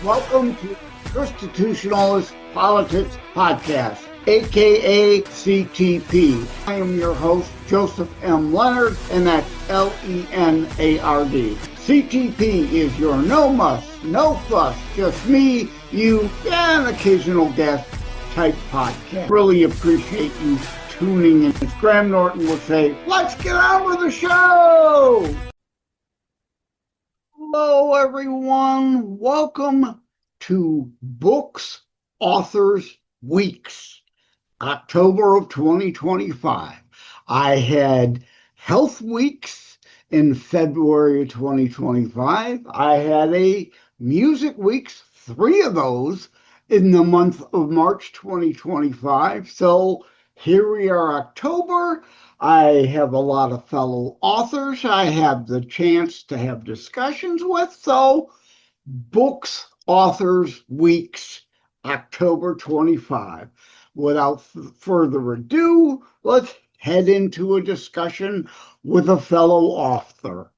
Welcome to Constitutionalist Politics Podcast, aka CTP. I am your host, Joseph M. Leonard, and that's Lenard. CTP is your no muss, no fuss, just me, you, and an occasional guest type podcast. Really appreciate you tuning in. As Graham Norton would say, let's get on with the show! Hello, everyone. Welcome to Books Authors Weeks, October of 2025. I had Health Weeks in February of 2025. I had a Music Weeks, 3 of those in the month of March 2025. So here we are, October. I have a lot of fellow authors I have the chance to have discussions with. So Books Authors Weeks, October 25. Without further ado, let's head into a discussion with a fellow author.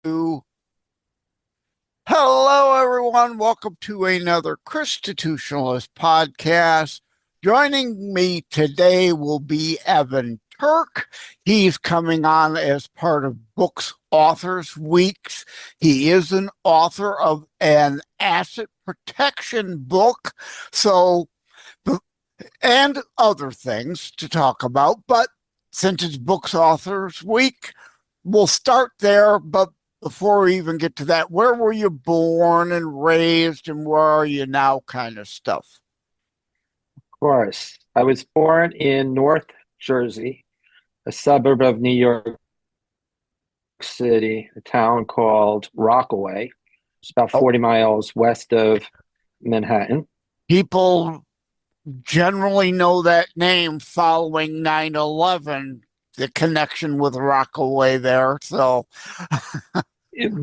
Hello, everyone. Welcome to another Constitutionalist podcast. Joining me today will be Evan Turk. He's coming on as part of Books Authors Weeks. He is an author of an asset protection book, and other things to talk about. But since it's Books Authors Week, we'll start there. But before we even get to that, where were you born and raised, and where are you now, kind of stuff? Of course. I was born in North Jersey, a suburb of New York City, a town called Rockaway. It's about 40 miles west of Manhattan. People generally know that name following 9/11, the connection with Rockaway there. So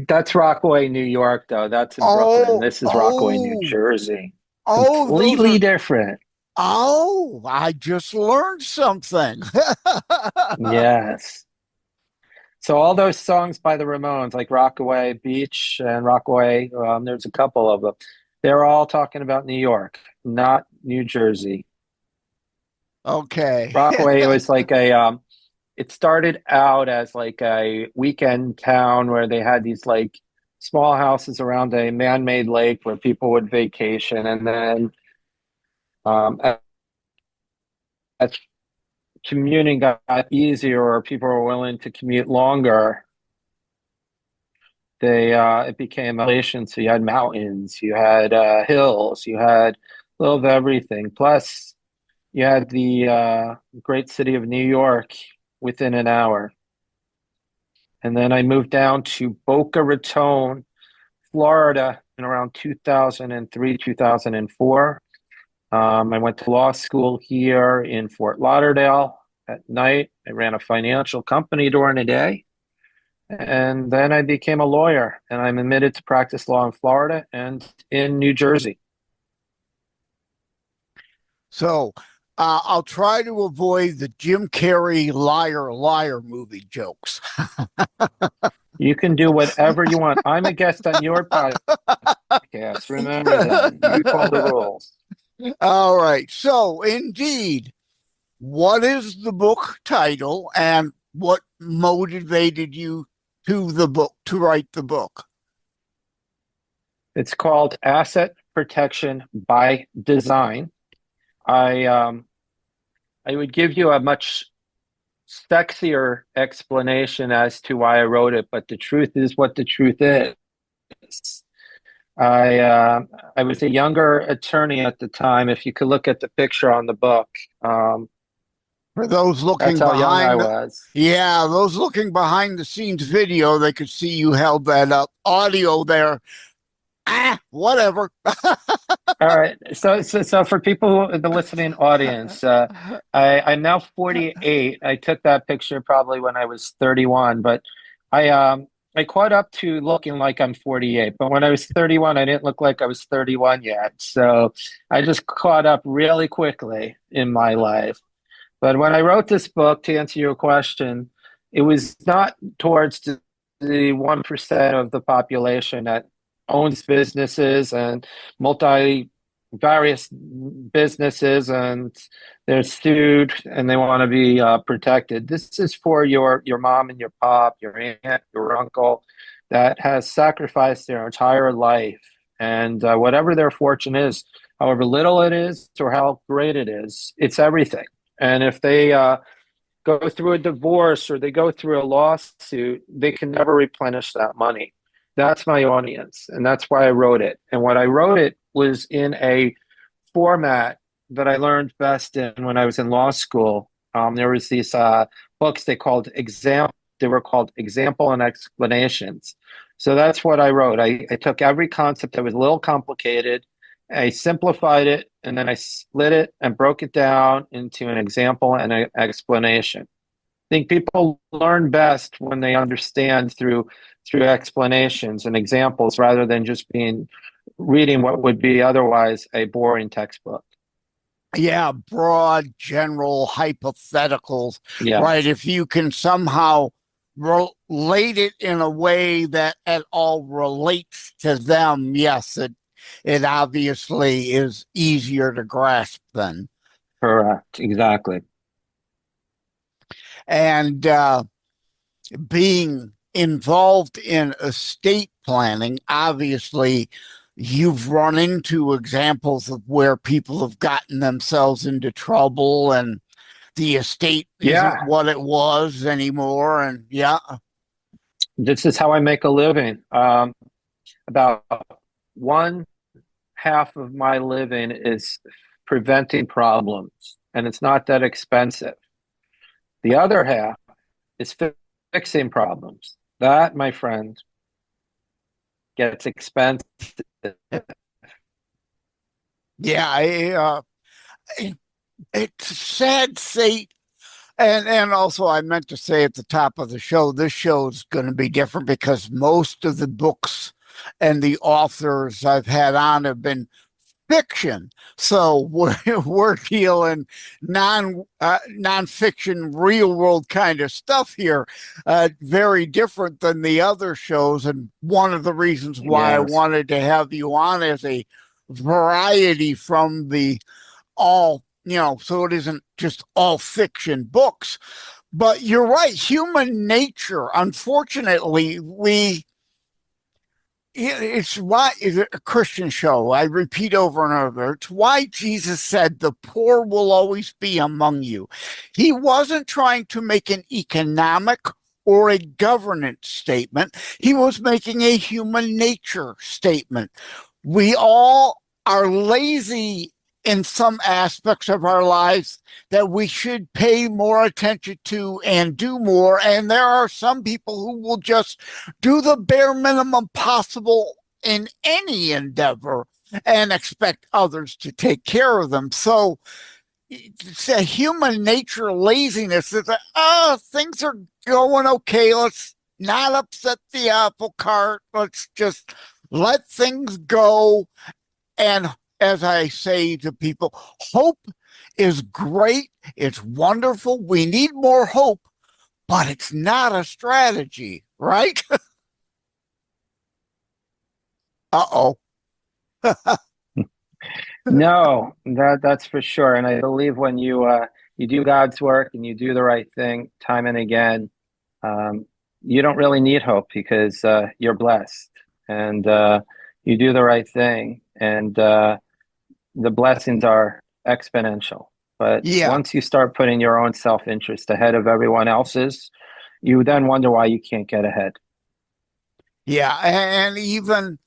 That's Rockaway, New York, though. That's in Brooklyn. This is Rockaway, New Jersey. Completely different. I just learned something. Yes. So all those songs by the Ramones, like Rockaway Beach and Rockaway, there's a couple of them. They're all talking about New York, not New Jersey. Okay. Rockaway was like it started out as like a weekend town where they had these like small houses around a man-made lake where people would vacation. And then as commuting got easier or people were willing to commute longer, it became a relation. So you had mountains, you had hills, you had a little of everything. Plus, you had the great city of New York within an hour. And then I moved down to Boca Raton, Florida in around 2003, 2004. I went to law school here in Fort Lauderdale at night. I ran a financial company during the day. And then I became a lawyer, and I'm admitted to practice law in Florida and in New Jersey. So I'll try to avoid the Jim Carrey liar, liar movie jokes. You can do whatever you want. I'm a guest on your podcast. Remember that. You call the rules. All right. So, indeed, what is the book title and what motivated you to write the book? It's called Asset Protection by Design. I would give you a much sexier explanation as to why I wrote it, but the truth is what the truth is. I was a younger attorney at the time. If you could look at the picture on the book, for those looking that's how young I was. Yeah, those looking behind the scenes video, they could see you held that up. Audio there. Whatever. All right. So for people in the listening audience, I'm now 48. I took that picture probably when I was 31, but I caught up to looking like I'm 48. But when I was 31, I didn't look like I was 31 yet. So I just caught up really quickly in my life. But when I wrote this book, to answer your question, it was not towards the 1% of the population that owns businesses and multi various businesses, and they're sued and they want to be protected. This is for your mom and your pop, your aunt, your uncle that has sacrificed their entire life, and whatever their fortune is, however little it is or how great it is, it's everything. And if they go through a divorce or they go through a lawsuit, they can never replenish that money. That's my audience, and that's why I wrote it. And what I wrote it was in a format that I learned best in when I was in law school. There was these books they were called example and explanations. So that's what I wrote. I took every concept that was a little complicated, I simplified it, and then I split it and broke it down into an example and an explanation. I think people learn best when they understand through explanations and examples rather than just reading what would be otherwise a boring textbook. Yeah, broad, general hypotheticals, Yeah, right? If you can somehow relate it in a way that at all relates to them, yes, it obviously is easier to grasp then. correct. Exactly. And being involved in estate planning, obviously, you've run into examples of where people have gotten themselves into trouble and the estate isn't Yeah, what it was anymore. And yeah, this is how I make a living. About one half of my living is preventing problems, and it's not that expensive. The other half is fixing problems. That, my friend, gets expensive. yeah, it's sad to say. And also, I meant to say at the top of the show, this show is going to be different because most of the books and the authors I've had on have been fiction. So we're dealing nonfiction, real world kind of stuff here. Very different than the other shows, and one of the reasons why I Yes. wanted to have you on as a variety from the all, so it isn't just all fiction books. But you're right, human nature, unfortunately, it's why it's a Christian show. I repeat over and over. It's why Jesus said the poor will always be among you. He wasn't trying to make an economic or a governance statement. He was making a human nature statement. We all are lazy in some aspects of our lives that we should pay more attention to and do more. And there are some people who will just do the bare minimum possible in any endeavor and expect others to take care of them. So it's a human nature laziness. It's like, oh, things are going okay. Let's not upset the apple cart. Let's just let things go. And as I say to people, hope is great. It's wonderful. We need more hope, but it's not a strategy, right? Uh-oh. No, that's for sure. And I believe when you do God's work and you do the right thing time and again, you don't really need hope because you're blessed and you do the right thing, and the blessings are exponential. But Yeah. once you start putting your own self-interest ahead of everyone else's, you then wonder why you can't get ahead. Yeah. And even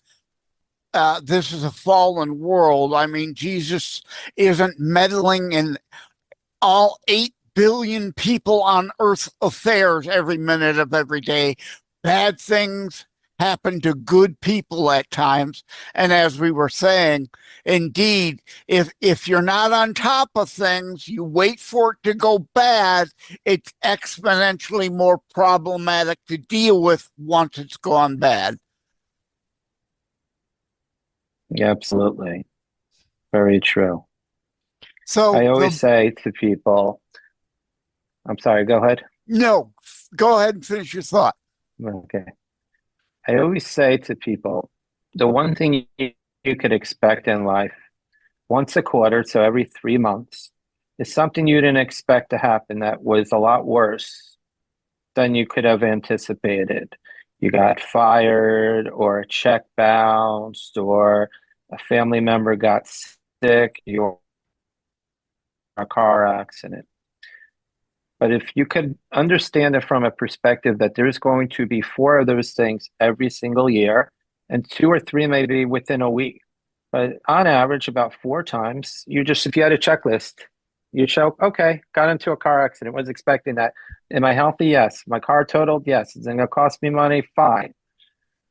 this is a fallen world. I mean, Jesus isn't meddling in all 8 billion people on earth affairs every minute of every day. Bad things happen to good people at times. And as we were saying, indeed, if you're not on top of things, you wait for it to go bad, it's exponentially more problematic to deal with once it's gone bad. Yeah, absolutely. Very true. I So always the say to people, I'm sorry, go ahead. no, go ahead and finish your thought. Okay. I always say to people, the one thing you could expect in life once a quarter, so every 3 months, is something you didn't expect to happen that was a lot worse than you could have anticipated. You got fired, or a check bounced, or a family member got sick, you're in a car accident. But if you could understand it from a perspective that there's going to be four of those things every single year, and two or three maybe within a week, but on average, about four times, if you had a checklist, you show, okay, got into a car accident, was expecting that. Am I healthy? Yes. My car totaled? Yes. Is it going to cost me money? Fine.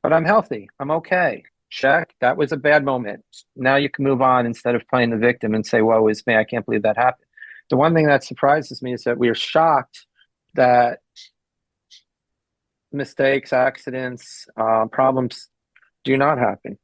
But I'm healthy. I'm okay. Check. That was a bad moment. Now you can move on instead of playing the victim and say, woe is me. I can't believe that happened. The one thing that surprises me is that we are shocked that mistakes, accidents, problems do not happen.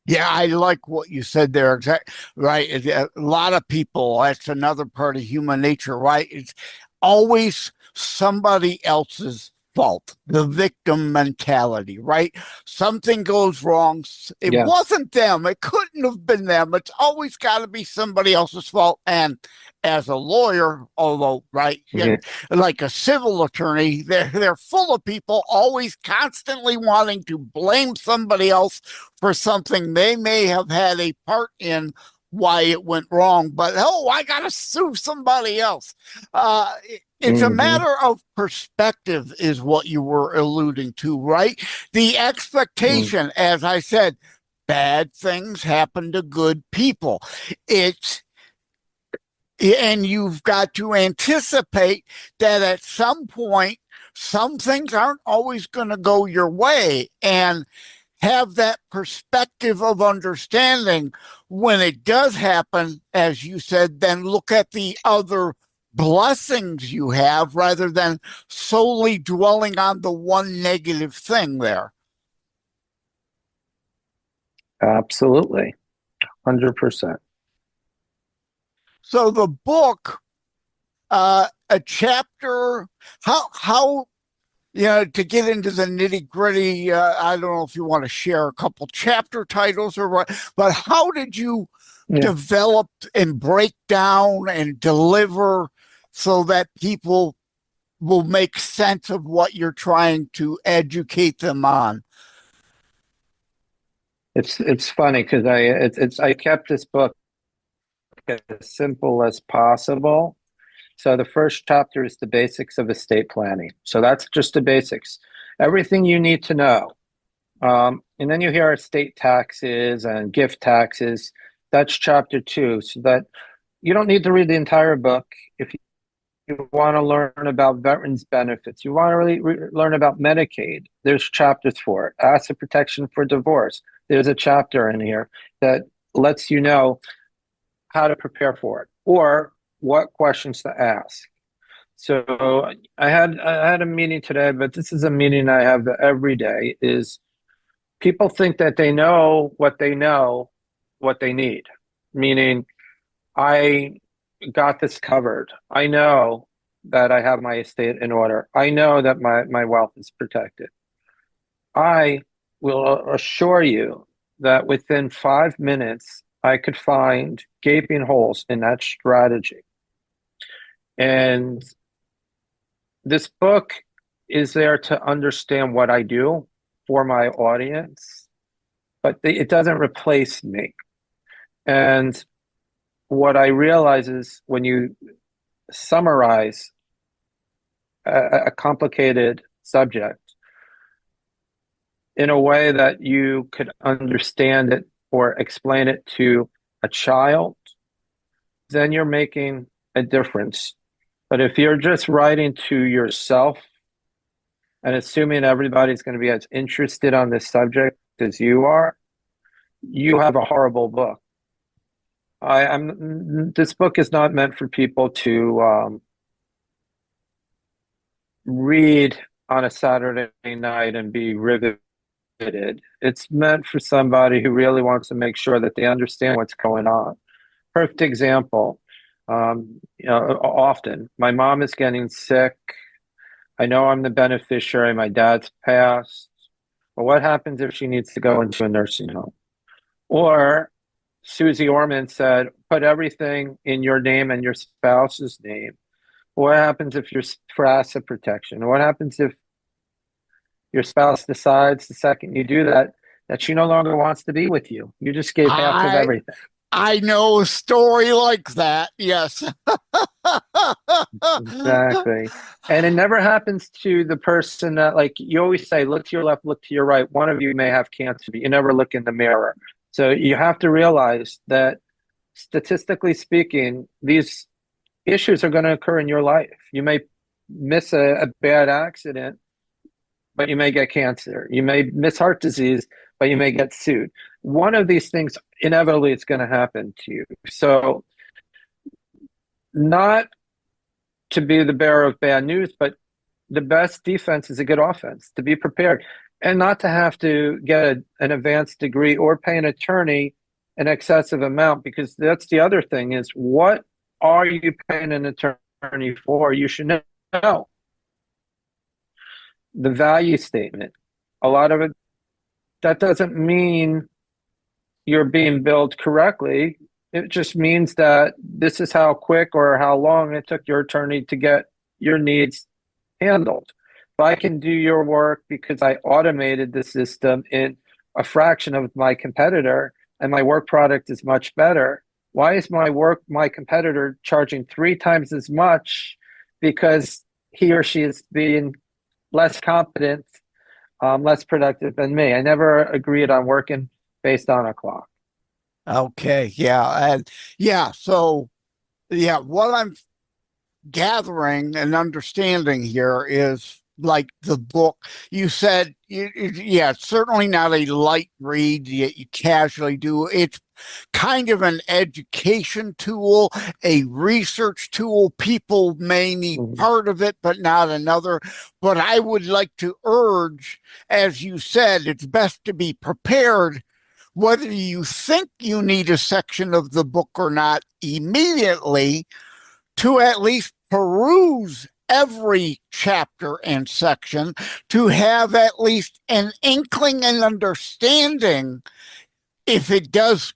Yeah, I like what you said there. Exactly right. A lot of people, that's another part of human nature, right? It's always somebody else's fault, the victim mentality, right? Something goes wrong. It Yeah. wasn't them. It couldn't have been them. It's always got to be somebody else's fault. And as a lawyer, although, right, Mhm. like a civil attorney, they're full of people always constantly wanting to blame somebody else for something they may have had a part in why it went wrong, but I gotta sue somebody else. It's a Mhm. matter of perspective, is what you were alluding to, right? The Mhm. expectation, as I said, bad things happen to good people. It's and you've got to anticipate that at some point, some things aren't always going to go your way. And have that perspective of understanding when it does happen, as you said, then look at the other blessings you have rather than solely dwelling on the one negative thing there. Absolutely. 100%. So the book, a chapter, how to get into the nitty gritty, I don't know if you want to share a couple chapter titles or what, but how did you Yeah. develop and break down and deliver so that people will make sense of what you're trying to educate them on? It's funny because I kept this book as simple as possible. So the first chapter is the basics of estate planning. So that's just the basics, everything you need to know. And then you hear estate taxes and gift taxes. That's chapter two. So that you don't need to read the entire book. If you want to learn about veterans benefits, you want to really learn about Medicaid, there's chapters for it. Asset protection for divorce, there's a chapter in here that lets you know how to prepare for it or what questions to ask. So I had a meeting today, but this is a meeting I have every day. Is people think that they know, what they need, meaning I got this covered. I know that I have my estate in order. I know that my wealth is protected. I will assure you that within 5 minutes, I could find gaping holes in that strategy. And this book is there to understand what I do for my audience, but it doesn't replace me. And what I realize is when you summarize a complicated subject in a way that you could understand it or explain it to a child, then you're making a difference. But if you're just writing to yourself and assuming everybody's going to be as interested on this subject as you are, you have a horrible book. This book is not meant for people to read on a Saturday night and be riveted. It's meant for somebody who really wants to make sure that they understand what's going on. Perfect example. Often my mom is getting sick. I know I'm the beneficiary. My dad's passed. But what happens if she needs to go into a nursing home? Or Susie Orman said, put everything in your name and your spouse's name. What happens if you're for asset protection? What happens if your spouse decides the second you do that, that she no longer wants to be with you? You just gave half of I everything. I know a story like that. Yes. Exactly. And it never happens to the person that, like you always say, look to your left, look to your right. One of you may have cancer, but you never look in the mirror. So you have to realize that statistically speaking, these issues are going to occur in your life. You may miss a bad accident, but you may get cancer. You may miss heart disease, but you may get sued. One of these things, inevitably, it's going to happen to you. So, not to be the bearer of bad news, but the best defense is a good offense, to be prepared and not to have to get an advanced degree or pay an attorney an excessive amount, because that's the other thing is, what are you paying an attorney for? You should know the value statement. A lot of it, that doesn't mean you're being billed correctly. It just means that this is how quick or how long it took your attorney to get your needs handled. If I can do your work because I automated the system in a fraction of my competitor and my work product is much better, why is my competitor charging 3 times as much because he or she is being less competent, less productive than me? I never agreed on working based on a clock. Okay. Yeah. And yeah. So, yeah, what I'm gathering and understanding here is like the book you said, yeah, it's certainly not a light read that you casually do. It's kind of an education tool, a research tool. People may need part of it, but not another. But I would like to urge, as you said, it's best to be prepared, whether you think you need a section of the book or not immediately, to at least peruse every chapter and section, to have at least an inkling and understanding. If it does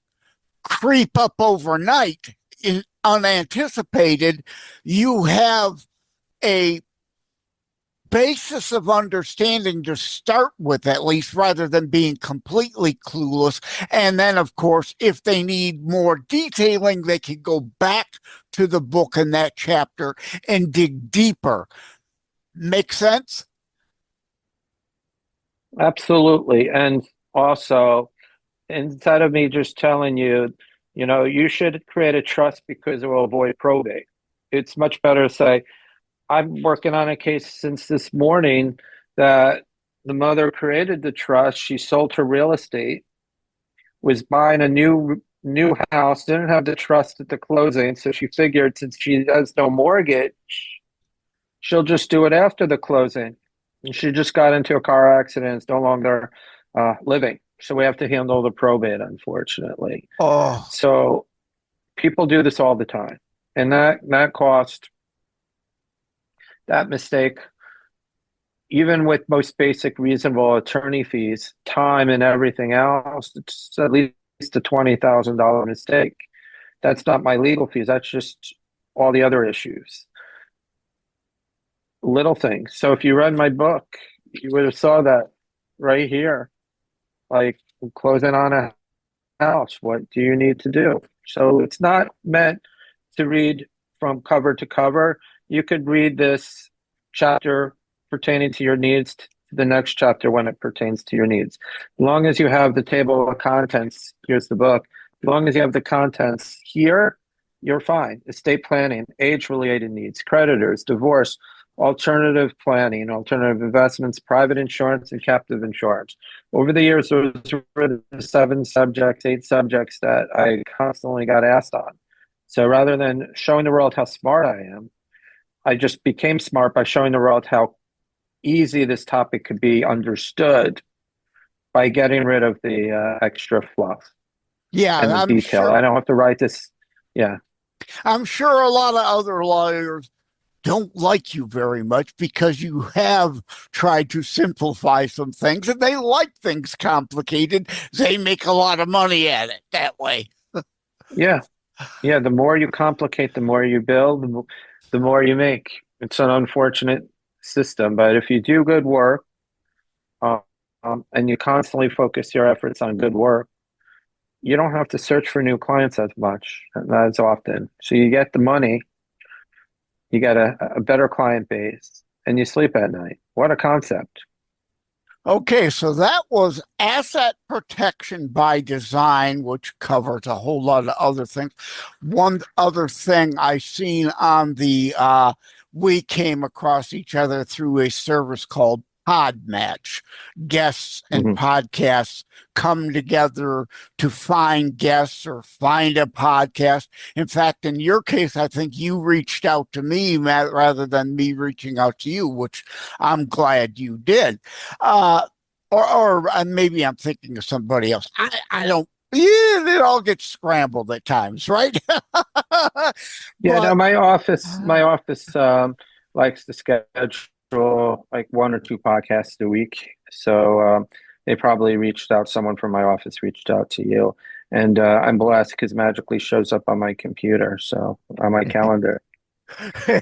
creep up overnight in unanticipated, you have a basis of understanding to start with, at least, rather than being completely clueless. And then, of course, if they need more detailing, they can go back to the book in that chapter and dig deeper. Make sense? Absolutely. And also, instead of me just telling you, you should create a trust because it will avoid probate. It's much better to say, I'm working on a case since this morning that the mother created the trust. She sold her real estate, was buying a new house, didn't have the trust at the closing, so she figured since she has no mortgage, she'll just do it after the closing. And she just got into a car accident, is no longer living. So we have to handle the probate, unfortunately. Oh, So people do this all the time. And that cost, that mistake, even with most basic reasonable attorney fees, time and everything else, it's at least a $20,000 mistake. That's not my legal fees. That's just all the other issues. Little things. So if you read my book, you would have saw that right here. Like, closing on a house, what do you need to do? So it's not meant to read from cover to cover. You could read this chapter pertaining to your needs to the next chapter when it pertains to your needs. As long as you have the table of contents, here's the book. As long as you have the contents here, you're fine. Estate planning, age-related needs, creditors, divorce, alternative planning, alternative investments, private insurance, and captive insurance. Over the years, those were the 7 subjects, 8 subjects that I constantly got asked on. So rather than showing the world how smart I am, I just became smart by showing the world how easy this topic could be understood by getting rid of the extra fluff yeah, and the I'm detail. sure. I don't have to write this. Yeah. I'm sure a lot of other lawyers don't like you very much because you have tried to simplify some things, and they like things complicated. They make a lot of money at it that way. Yeah. Yeah. The more you complicate, the more you build, the more you make. It's an unfortunate system, but if you do good work, um, and you constantly focus your efforts on good work, you don't have to search for new clients as much, not as often. So you get the money, you get a better client base, and you sleep at night. What a concept. Okay, so that was asset protection by design, which covers a whole lot of other things. One other thing I seen on the we came across each other through a service called Podmatch. Guests and Mhm. podcasts come together to find guests or find a podcast. In fact, in your case, I think you reached out to me, Matt, rather than me reaching out to you, which I'm glad you did. Uh, or maybe I'm thinking of somebody else. I don't. Yeah, it all gets scrambled at times, right? Yeah, no, But my office likes to schedule like one or two podcasts a week. So they probably reached out, someone from my office reached out to you. And I'm blessed because magically shows up on my computer, so on my calendar.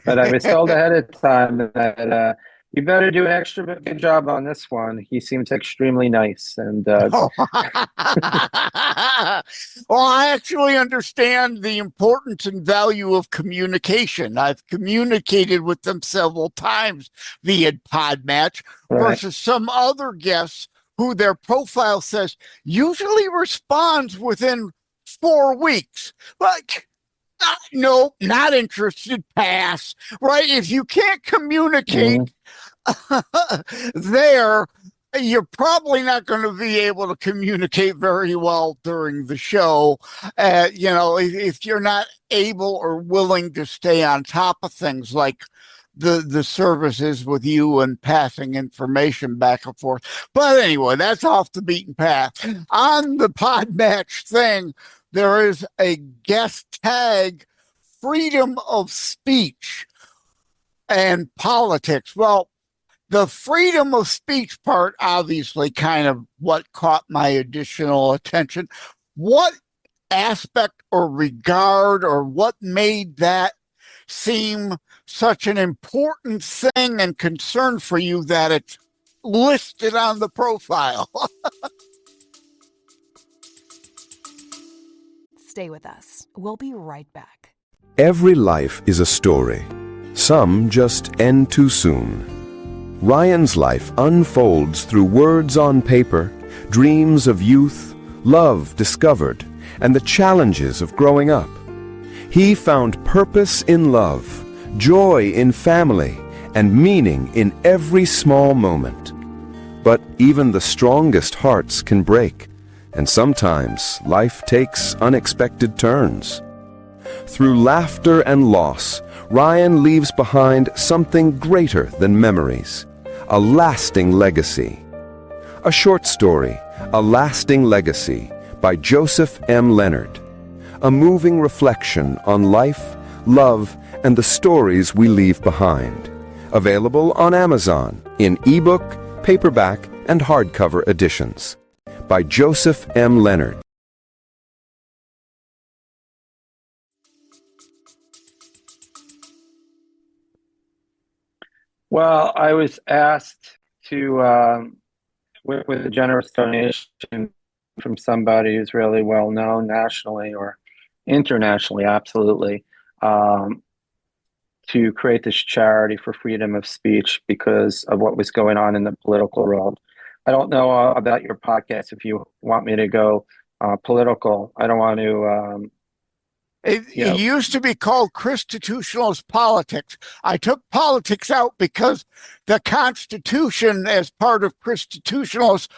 But I was told ahead of time that you better do an extra good job on this one. He seems extremely nice, and well, I actually understand the importance and value of communication. I've communicated with them several times via Podmatch right. versus some other guests who their profile says usually responds within 4 weeks. Like, no, not interested, pass. Right? If you can't Mhm. communicate there, you're probably not going to be able to communicate very well during the show. If you're not able or willing to stay on top of things like the services with you and passing information back and forth. But anyway, that's off the beaten path. On the Podmatch thing, there is a guest tag, freedom of speech and politics. Well, the freedom of speech part, obviously, kind of what caught my additional attention. What aspect or regard or what made that seem such an important thing and concern for you that it's listed on the profile? Stay with us. We'll be right back. Every life is a story. Some just end too soon. Ryan's life unfolds through words on paper, dreams of youth, love discovered, and the challenges of growing up. He found purpose in love, joy in family, and meaning in every small moment. But even the strongest hearts can break, and sometimes life takes unexpected turns. Through laughter and loss, Ryan leaves behind something greater than memories, a lasting legacy. A short story, A Lasting Legacy, by Joseph M. Leonard. A moving reflection on life, love, and the stories we leave behind. Available on Amazon in ebook, paperback, and hardcover editions. By Joseph M. Leonard. Well, I was asked to with a generous donation from somebody who's really well known nationally or internationally, absolutely, to create this charity for freedom of speech because of what was going on in the political world. I don't know about your podcast if you want me to go political. I don't want to, It used to be called constitutionalist politics. I took politics out because the Constitution, as part of constitutionalist,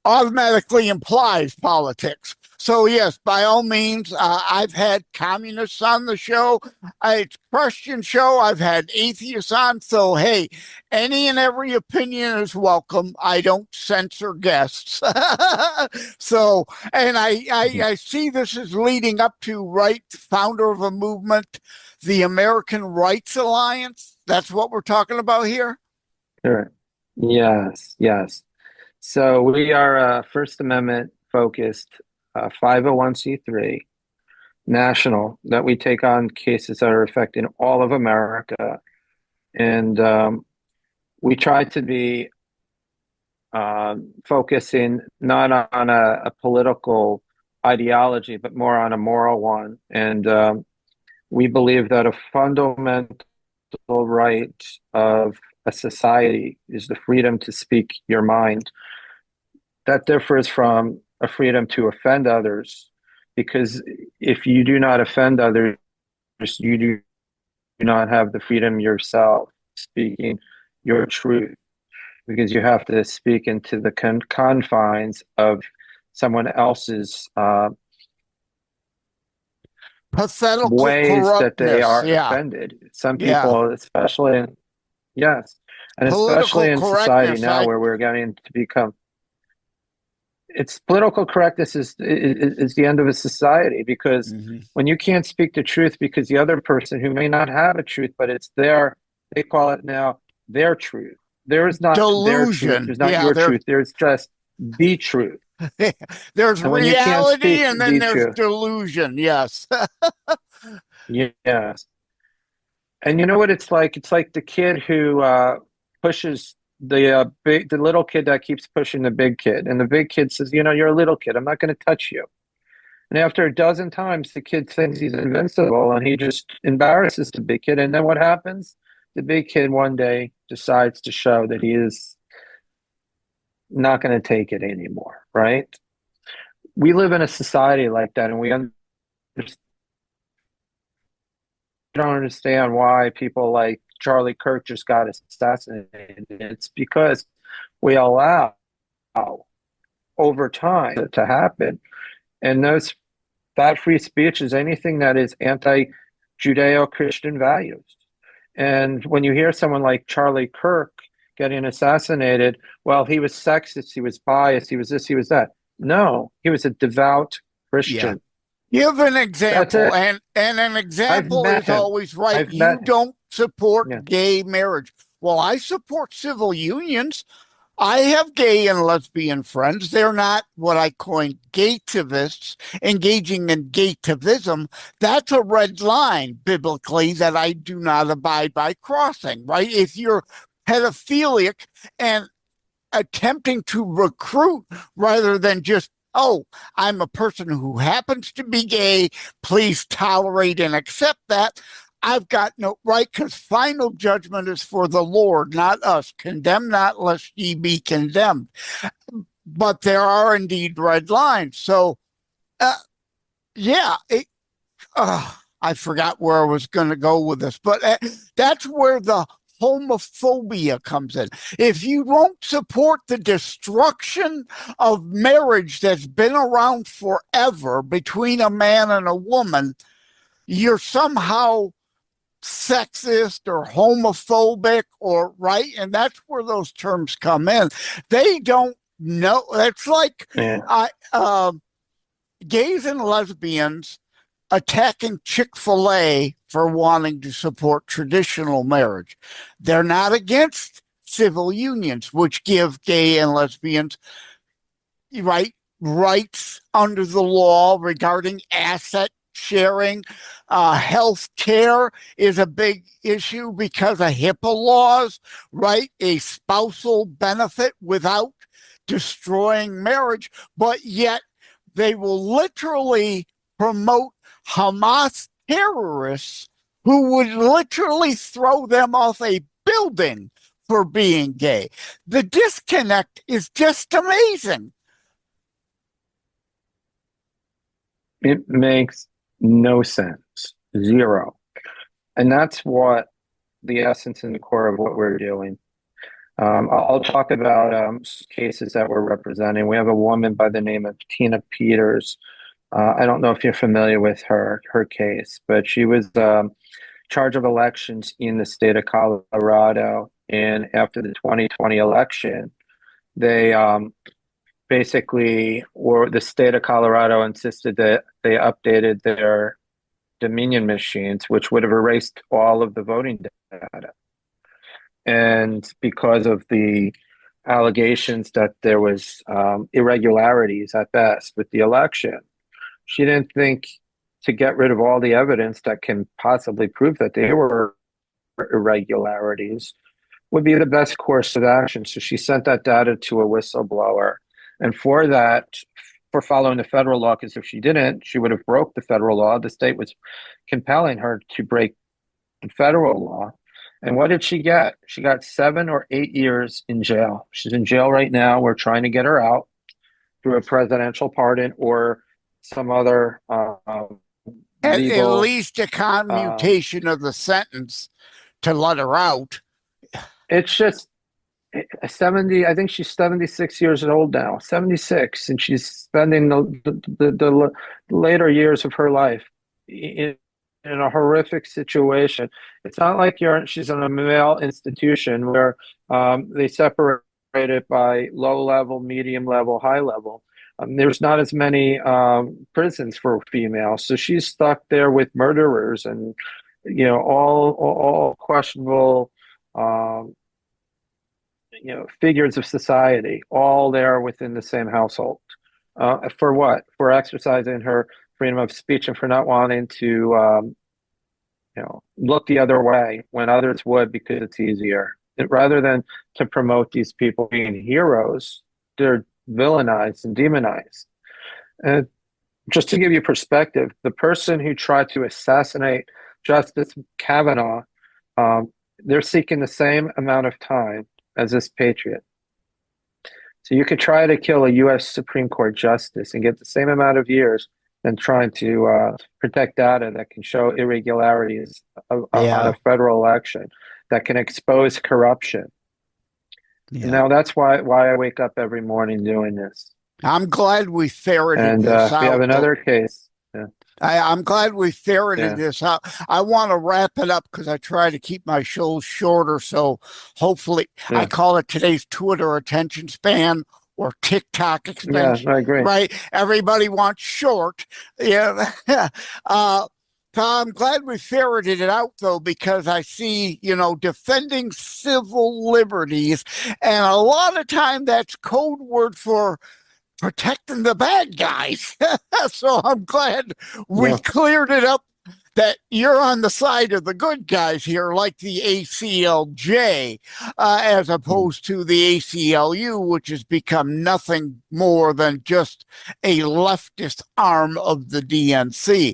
automatically implies politics. So yes, by all means, I've had communists on the show. It's a Christian show. I've had atheists on. So hey, any and every opinion is welcome. I don't censor guests. So, and I see this is leading up to, right, founder of a movement, the American Rights Alliance. That's what we're talking about here. Sure. Yes, yes. So we are First Amendment focused 501c3 national, that we take on cases that are affecting all of America. And we try to be focusing not on a political ideology, but more on a moral one. And we believe that a fundamental right of a society is the freedom to speak your mind. That differs from a freedom to offend others, because if you do not offend others, you do not have the freedom yourself speaking your truth, because you have to speak into the confines of someone else's Pathetical ways that they corruptness. are Yeah. offended. Some Yeah. people, especially in, yes, and especially Political in society correctness. now where we're getting to become, it's political correctness is the end of a society, because when you can't speak the truth because the other person, who may not have a truth, but it's their, they call it now their truth. There is not their truth. Delusion. There's not Yeah, your truth. There's just the truth. there's And when you can't reality speak and then the there's truth, delusion. Yes. yes. And you know what it's like? It's like the kid who pushes the little kid that keeps pushing the big kid, and the big kid says, "You know, you're a little kid. I'm not going to touch you." And after a dozen times, the kid thinks he's invincible, and he just embarrasses the big kid. And then what happens? The big kid one day decides to show that he is not going to take it anymore, right? We live in a society like that, and we don't understand why people like Charlie Kirk just got assassinated. It's because we allow over time to happen. And that free speech is anything that is anti-Judeo-Christian values. And when you hear someone like Charlie Kirk getting assassinated, well, he was sexist, he was biased, he was this, he was that. No, he was a devout Christian. Give an example, and an I've example met is him. always right. I've You met him. don't support Yeah. gay marriage. Well, I support civil unions. I have gay and lesbian friends. They're not what I coin gaytivists, engaging in gaytivism. That's a red line biblically that I do not abide by crossing, right? If you're pedophilic and attempting to recruit rather than just, oh, I'm a person who happens to be gay, please tolerate and accept that. I've got no right, because final judgment is for the Lord, not us. Condemn not, lest ye be condemned. But there are indeed red lines. So, yeah, I forgot where I was going to go with this, but that's where the homophobia comes in. If you won't support the destruction of marriage that's been around forever between a man and a woman, you're somehow sexist or homophobic, or right. And that's where those terms come in. They don't know. It's like gays and lesbians attacking Chick-fil-A for wanting to support traditional marriage. They're not against civil unions, which give gay and lesbians rights under the law regarding asset sharing. Health care is a big issue because of HIPAA laws, right? A spousal benefit without destroying marriage, but yet they will literally promote Hamas terrorists who would literally throw them off a building for being gay. The disconnect is just amazing. It makes no sense. Zero. And that's what the essence and the core of what we're doing. I'll talk about cases that we're representing. We have a woman by the name of Tina Peters. I don't know if you're familiar with her case, but she was charge of elections in the state of Colorado. And after the 2020 election, they basically, or the state of Colorado insisted that they updated their Dominion machines, which would have erased all of the voting data. And because of the allegations that there was irregularities at best with the election, she didn't think to get rid of all the evidence that can possibly prove that there were irregularities would be the best course of action. So she sent that data to a whistleblower. And for that, for following the federal law, because if she didn't, she would have broke the federal law. The state was compelling her to break the federal law. And what did she get? She got 7 or 8 years in jail. She's in jail right now. We're trying to get her out through a presidential pardon or some other At legal. least a commutation of the sentence to let her out. It's just 70. I think she's 76 years old now, 76, and she's spending the later years of her life in a horrific situation. It's not like she's in a male institution where they separate it by low level, medium level, high level. There's not as many prisons for females, so she's stuck there with murderers and all questionable figures of society, all there within the same household. For what? For exercising her freedom of speech and for not wanting to look the other way when others would because it's easier. Rather than to promote these people being heroes, they're villainized and demonized. And just to give you perspective, the person who tried to assassinate Justice Kavanaugh, they're seeking the same amount of time as this patriot. So you could try to kill a U.S. Supreme Court justice and get the same amount of years than trying to protect data that can show irregularities on a federal election, that can expose corruption. Yeah. Now that's why I wake up every morning doing this. I'm glad we ferreted this out. We have another case. Yeah. I'm glad we ferreted this out. I want to wrap it up because I try to keep my shows shorter. So hopefully, I call it today's Twitter attention span or TikTok extension. Yeah, I agree. Right? Everybody wants short. Yeah. So I'm glad we ferreted it out, though, because I see, defending civil liberties, and a lot of time that's code word for protecting the bad guys. So I'm glad we cleared it up that you're on the side of the good guys here, like the ACLJ, as opposed to the ACLU, which has become nothing more than just a leftist arm of the DNC.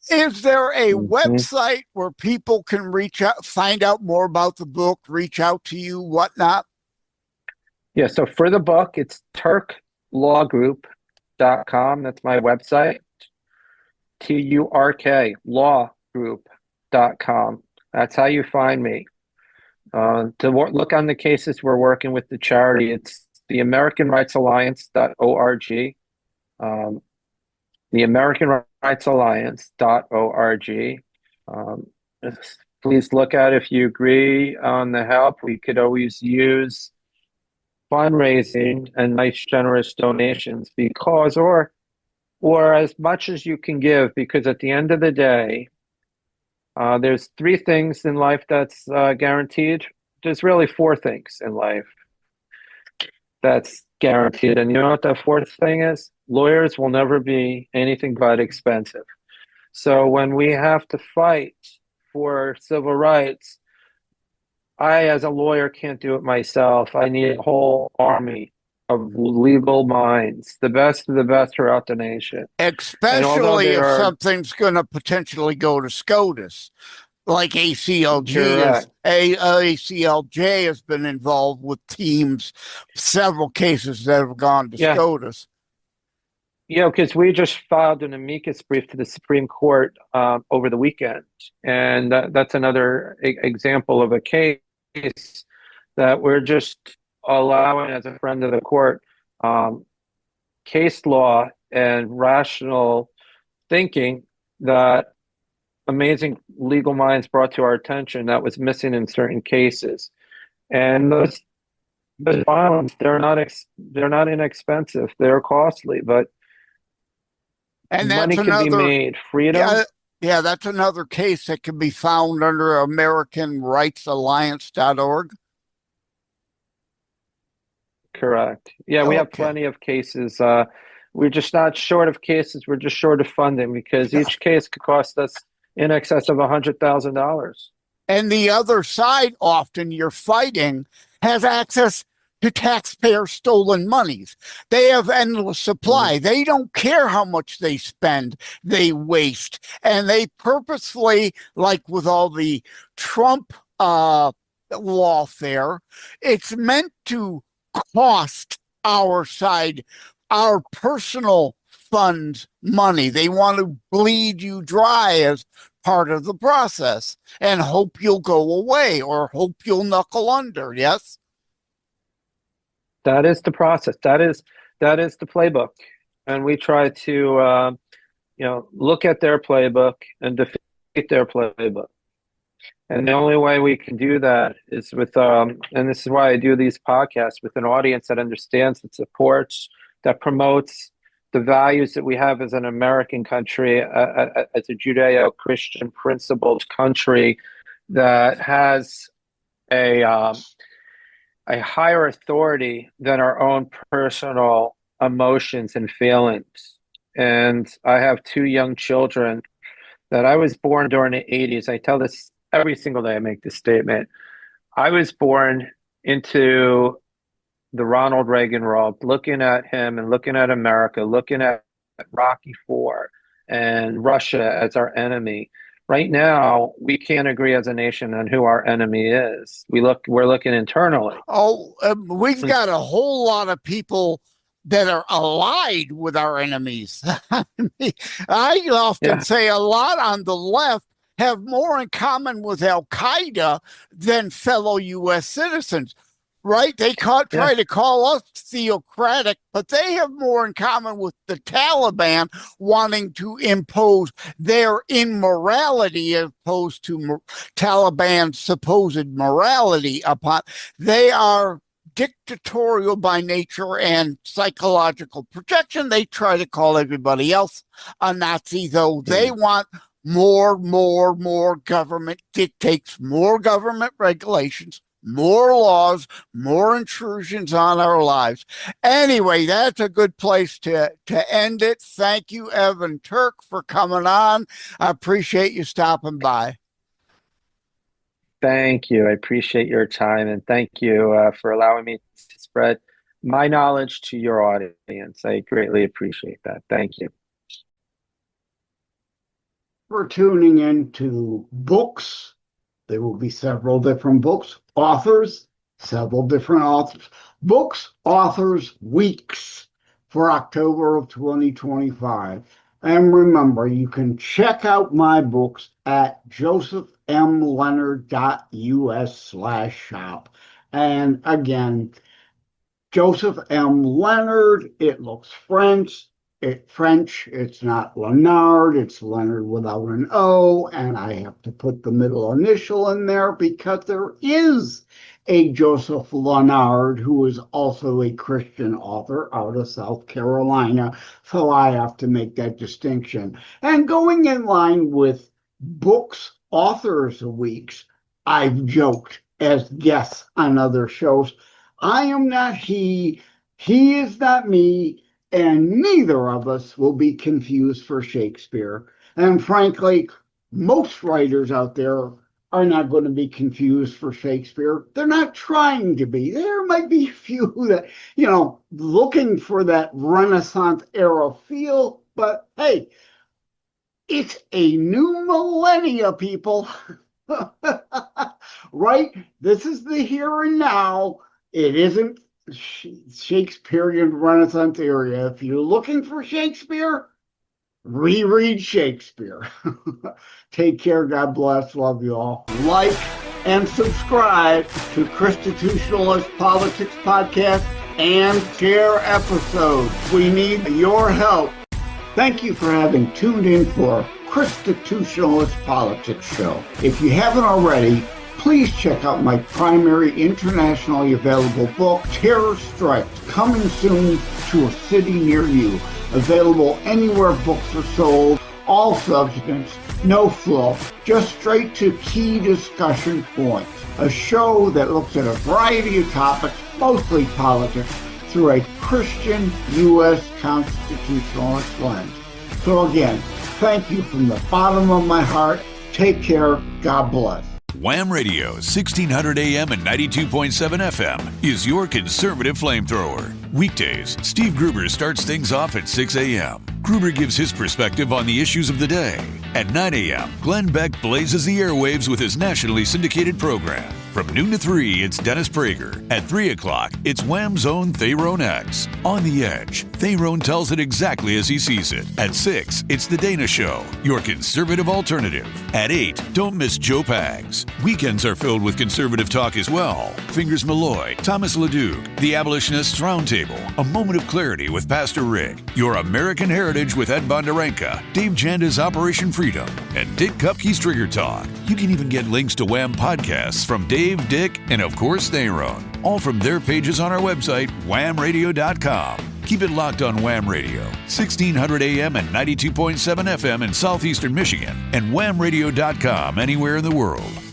Is there a website where people can reach out, find out more about the book, reach out to you, whatnot? Yeah, so for the book, it's turklawgroup.com. That's my website. TURK lawgroup.com. That's how you find me. To look on the cases we're working with the charity, it's the AmericanRightsAlliance.org. The AmericanRightsAlliance.org. Please look at if you agree on the help. We could always use fundraising and nice generous donations because or as much as you can give, because at the end of the day, there's 3 things in life that's guaranteed. There's really 4 things in life that's guaranteed. And you know what that 4th thing is? Lawyers will never be anything but expensive. So when we have to fight for civil rights, I, as a lawyer, can't do it myself. I need a whole army of legal minds, the best of the best throughout the nation. Especially if something's going to potentially go to SCOTUS, like ACLJ. ACLJ has been involved with teams, several cases that have gone to SCOTUS. Yeah, because we just filed an amicus brief to the Supreme Court over the weekend. And that's another example of a case that we're just allowing, as a friend of the court, case law and rational thinking that amazing legal minds brought to our attention that was missing in certain cases. And those bonds, they're not inexpensive. They're costly, but And money that's can be another, made. Freedom. yeah, that's another case that can be found under AmericanRightsAlliance.org. Correct. Yeah, we have Okay. plenty of cases. We're just not short of cases. We're just short of funding because each case could cost us in excess of $100,000. And the other side, often you're fighting, has access to taxpayer stolen monies. They have endless supply. They don't care how much they spend, they waste. And they purposefully, like with all the Trump lawfare, it's meant to cost our side, our personal funds money. They want to bleed you dry as part of the process and hope you'll go away or hope you'll knuckle under. Yes? That is the process. That is the playbook. And we try to look at their playbook and defeat their playbook. And the only way we can do that is with, and this is why I do these podcasts, with an audience that understands, that supports, that promotes the values that we have as an American country, as a Judeo-Christian principled country that has a higher authority than our own personal emotions and feelings. And I have two young children that I was born during the 80s. I tell this every single day. I make this statement. I was born into the Ronald Reagan world, looking at him and looking at America, looking at Rocky IV and Russia as our enemy. Right now, we can't agree as a nation on who our enemy is. We're looking internally. Oh, we've got a whole lot of people that are allied with our enemies. I often say a lot on the left have more in common with Al Qaeda than fellow U.S. citizens. Right? They try to call us theocratic, but they have more in common with the Taliban wanting to impose their immorality as opposed to Taliban's supposed morality upon. They are dictatorial by nature and psychological projection. They try to call everybody else a Nazi, though they want more government dictates, more government regulations, more laws, more intrusions on our lives. Anyway, that's a good place to end it. Thank you, Evan Turk, for coming on. I appreciate you stopping by. Thank you. I appreciate your time, and thank you for allowing me to spread my knowledge to your audience. I greatly appreciate that. Thank you. For tuning in to books. There will be several different books, authors, several different authors, books, authors, weeks for October of 2025. And remember, you can check out my books at josephmleonard.us/shop. And again, Joseph M. Leonard, it looks French. It's not Leonard, it's Leonard without an O, and I have to put the middle initial in there because there is a Joseph Leonard who is also a Christian author out of South Carolina, so I have to make that distinction. And going in line with books, authors weeks, I've joked as guests on other shows, I am not he is not me, and neither of us will be confused for Shakespeare. And frankly, most writers out there are not going to be confused for Shakespeare. They're not trying to be. There might be a few that, looking for that Renaissance era feel, but hey, it's a new millennia, people. Right? This is the here and now. It isn't Shakespearean Renaissance area. If you're looking for Shakespeare, reread Shakespeare. Take care. God bless. Love you all. Like, and subscribe to Constitutionalist Politics Podcast and share episodes. We need your help. Thank you for having tuned in for Constitutionalist Politics Show. If you haven't already, please check out my primary internationally available book, Terror Strikes, coming soon to a city near you. Available anywhere books are sold. All substance, no fluff, just straight to key discussion points. A show that looks at a variety of topics, mostly politics, through a Christian U.S. constitutionalist lens. So again, thank you from the bottom of my heart. Take care. God bless. Wham Radio, 1600 AM and 92.7 FM is your conservative flamethrower. Weekdays, Steve Gruber starts things off at 6 a.m. Gruber gives his perspective on the issues of the day. At 9 a.m., Glenn Beck blazes the airwaves with his nationally syndicated program. From noon to 3, it's Dennis Prager. At 3 o'clock, it's Wham's own Thayrone X. On the Edge, Thayrone tells it exactly as he sees it. At 6, it's The Dana Show, your conservative alternative. At 8, don't miss Joe Pags. Weekends are filled with conservative talk as well. Fingers Malloy, Thomas LeDuc, The Abolitionists Roundtable, A Moment of Clarity with Pastor Rick, Your American Heritage with Ed Bondarenka, Dave Janda's Operation Freedom, and Dick Kupke's Trigger Talk. You can even get links to Wham podcasts from Dave, Dick, and of course Thayrone, all from their pages on our website, whamradio.com. Keep it locked on Wham Radio, 1600 AM and 92.7 FM in southeastern Michigan, and whamradio.com anywhere in the world.